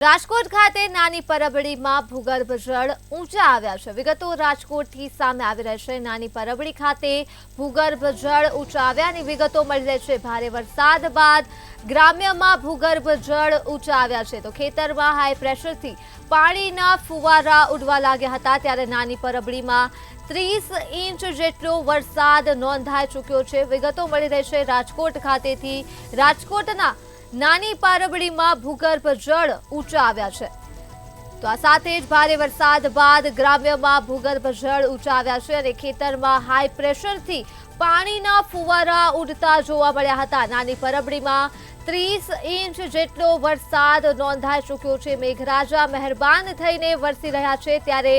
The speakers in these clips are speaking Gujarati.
રાજકોટ ખાતે નાની પરબડીમાં ભૂગર્ભ જળ ઊંચા આવ્યા છે। વિગતો રાજકોટથી સામે આવી રહી છે। નાની પરબડી ખાતે ભૂગર્ભ જળ ઊંચા આવ્યાની વિગતો મળી રહી છે। ભારે વરસાદ બાદ ગ્રામ્યમાં ભૂગર્ભ જળ ઊંચા આવ્યા છે તો ખેતરમાં હાઈ પ્રેશરથી પાણીના ફુવારા ઉડવા લાગ્યા હતા। ત્યારે નાની પરબડીમાં 30 ઇંચ જેટલો વરસાદ નોંધાઈ ચૂક્યો છે। વિગતો મળી રહી છે રાજકોટ ખાતેથી। રાજકોટના નાની પરબડીમાં ભૂગર્ભ જળ ઊંચા આવ્યા છે તો આ સાથે જ ભારે વરસાદ બાદ ગ્રામ્યમાં ભૂગર્ભ જળ ઊંચા આવ્યા છે અને ખેતરમાં હાઈ પ્રેશરથી પાણીના ફુવારા ઉડતા જોવા મળ્યા હતા। નાની પરબડીમાં 30 ઇંચ જેટલો વરસાદ નોંધાઈ ચૂક્યો છે। મેઘરાજા મહેરબાન થઈને વરસી રહ્યા છે ત્યારે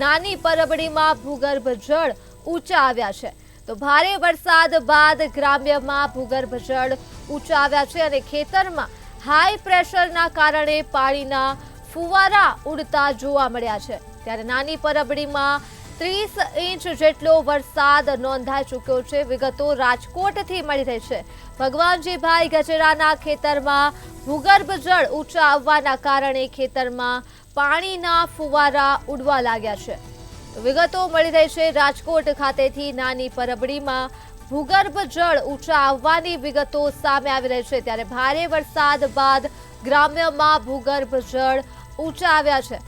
નાની પરબડીમાં ભૂગર્ભ જળ ઊંચા આવ્યા છે તો ભારે વરસાદ બાદ ગ્રામ્યમાં ભૂગર્ભ જળ ઊંચા આવ્યા છે અને ખેતરમાં હાઈ પ્રેશરના કારણે પાણીના ફુવારા ઉડતા જોવા મળ્યા છે। ત્યારે નાની પરબડીમાં 30 ઇંચ જેટલો વરસાદ નોંધાઈ ચૂક્યો છે। વિગતો રાજકોટથી મળી રહી છે। ભગવાનજીભાઈ ગજેરાના ખેતરમાં ભૂગર્ભ જળ ઊંચા આવવાના કારણે ખેતરમાં પાણીના ફુવારા ઉડવા લાગ્યા છે। વિગતો મળી રહી છે રાજકોટ ખાતેથી। નાની પરબડીમાં ભૂગર્ભ જળ ઊંચા આવવાની વિગતો સામે આવી રહી છે ત્યારે ભારે વરસાદ બાદ ગ્રામ્યમાં ભૂગર્ભ જળ ઊંચા આવ્યા છે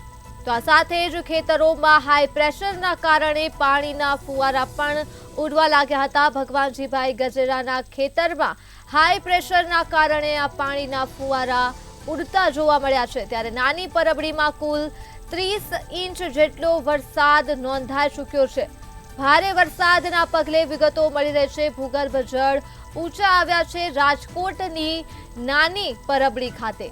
તો આ સાથે જ ખેતરોમાં હાઈ પ્રેશરના કારણે પાણીના ફુવારા પણ ઉડવા લાગ્યા હતા। ભગવાનજીભાઈ ગજેરાના ખેતરમાં હાઈ પ્રેશરના કારણે આ પાણીના ફુવારા ઉડતા જોવા મળ્યા છે ત્યારે નાની પરબડીમાં કુલ 30 ઇંચ જેટલો વરસાદ નોંધાઈ ચૂક્યો છે। ભારે વરસાદના પગલે વિગતો મળી રહી છે ભૂગર્ભ જળ ઊંચા આવ્યા છે રાજકોટની નાની પરબડી ખાતે।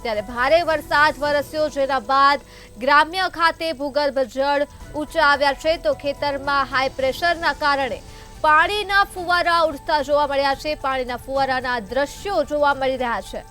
ત્યારે ભારે વરસાદ વરસ્યો જેના બાદ ગ્રામ્ય ખાતે ભૂગર્ભ જળ ઊંચા આવ્યા છે તો ખેતરમાં હાઈ પ્રેશરના કારણે પાણીના ફુવારા ઉડતા જોવા મળ્યા છે। પાણીના ફુવારાના દ્રશ્યો જોવા મળી રહ્યા છે।